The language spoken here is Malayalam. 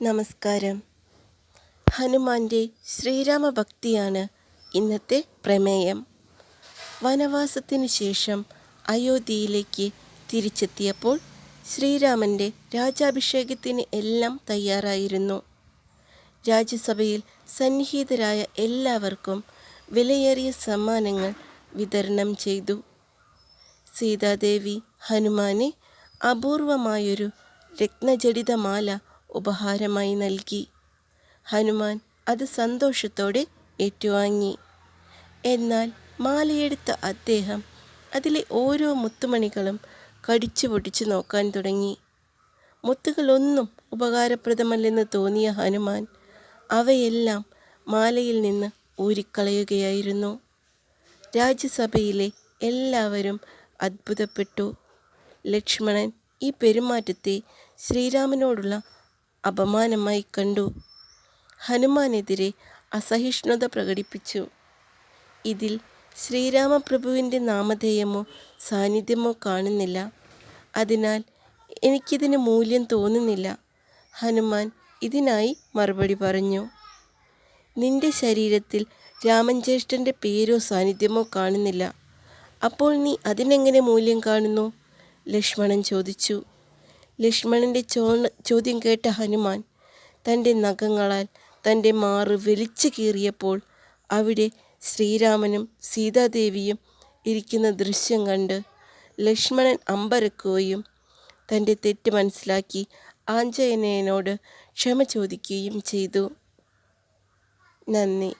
നമസ്കാരം. ഹനുമാന്റെ ശ്രീരാമഭക്തിയാണ് ഇന്നത്തെ പ്രമേയം. വനവാസത്തിനു ശേഷം അയോധ്യയിലേക്ക് തിരിച്ചെത്തിയപ്പോൾ ശ്രീരാമൻ്റെ രാജാഭിഷേകത്തിന് എല്ലാം തയ്യാറായിരുന്നു. രാജ്യസഭയിൽ സന്നിഹിതരായ എല്ലാവർക്കും വിലയേറിയ സമ്മാനങ്ങൾ വിതരണം ചെയ്തു. സീതാദേവി ഹനുമാനെ അപൂർവമായൊരു രത്നജടിതമാല ഉപഹാരമായി നൽകി. ഹനുമാൻ അത് സന്തോഷത്തോടെ ഏറ്റുവാങ്ങി. എന്നാൽ മാലയെടുത്ത അദ്ദേഹം അതിലെ ഓരോ മുത്തുമണികളും കടിച്ചു പൊടിച്ചു നോക്കാൻ തുടങ്ങി. മുത്തുകളൊന്നും ഉപകാരപ്രദമല്ലെന്ന് തോന്നിയ ഹനുമാൻ അവയെല്ലാം മാലയിൽ നിന്ന് ഊരിക്കളയുകയായിരുന്നു. രാജ്യസഭയിലെ എല്ലാവരും അത്ഭുതപ്പെട്ടു. ലക്ഷ്മണൻ ഈ പെരുമാറ്റത്തെ ശ്രീരാമനോടുള്ള അപമാനമായി കണ്ടു. ഹനുമാനെതിരെ അസഹിഷ്ണുത പ്രകടിപ്പിച്ചു. ഇതിൽ ശ്രീരാമപ്രഭുവിൻ്റെ നാമധേയമോ സാന്നിധ്യമോ കാണുന്നില്ല. അതിനാൽ എനിക്കിതിന് മൂല്യം തോന്നുന്നില്ല. ഹനുമാൻ ഇതിനായി മറുപടി പറഞ്ഞു. നിന്റെ ശരീരത്തിൽ രാമൻ പേരോ സാന്നിധ്യമോ കാണുന്നില്ല. അപ്പോൾ നീ അതിനെങ്ങനെ മൂല്യം കാണുന്നു? ലക്ഷ്മണൻ ചോദിച്ചു. ലക്ഷ്മണൻ്റെ ചോദ്യം കേട്ട ഹനുമാൻ തൻ്റെ നഖങ്ങളാൽ തൻ്റെ മാറ് വലിച്ചു കീറിയപ്പോൾ അവിടെ ശ്രീരാമനും സീതാദേവിയും ഇരിക്കുന്ന ദൃശ്യം കണ്ട് ലക്ഷ്മണൻ അമ്പരക്കുകയും തൻ്റെ തെറ്റ് മനസ്സിലാക്കി ആഞ്ജനേയനോട് ക്ഷമ ചോദിക്കുകയും ചെയ്തു. നന്ദി.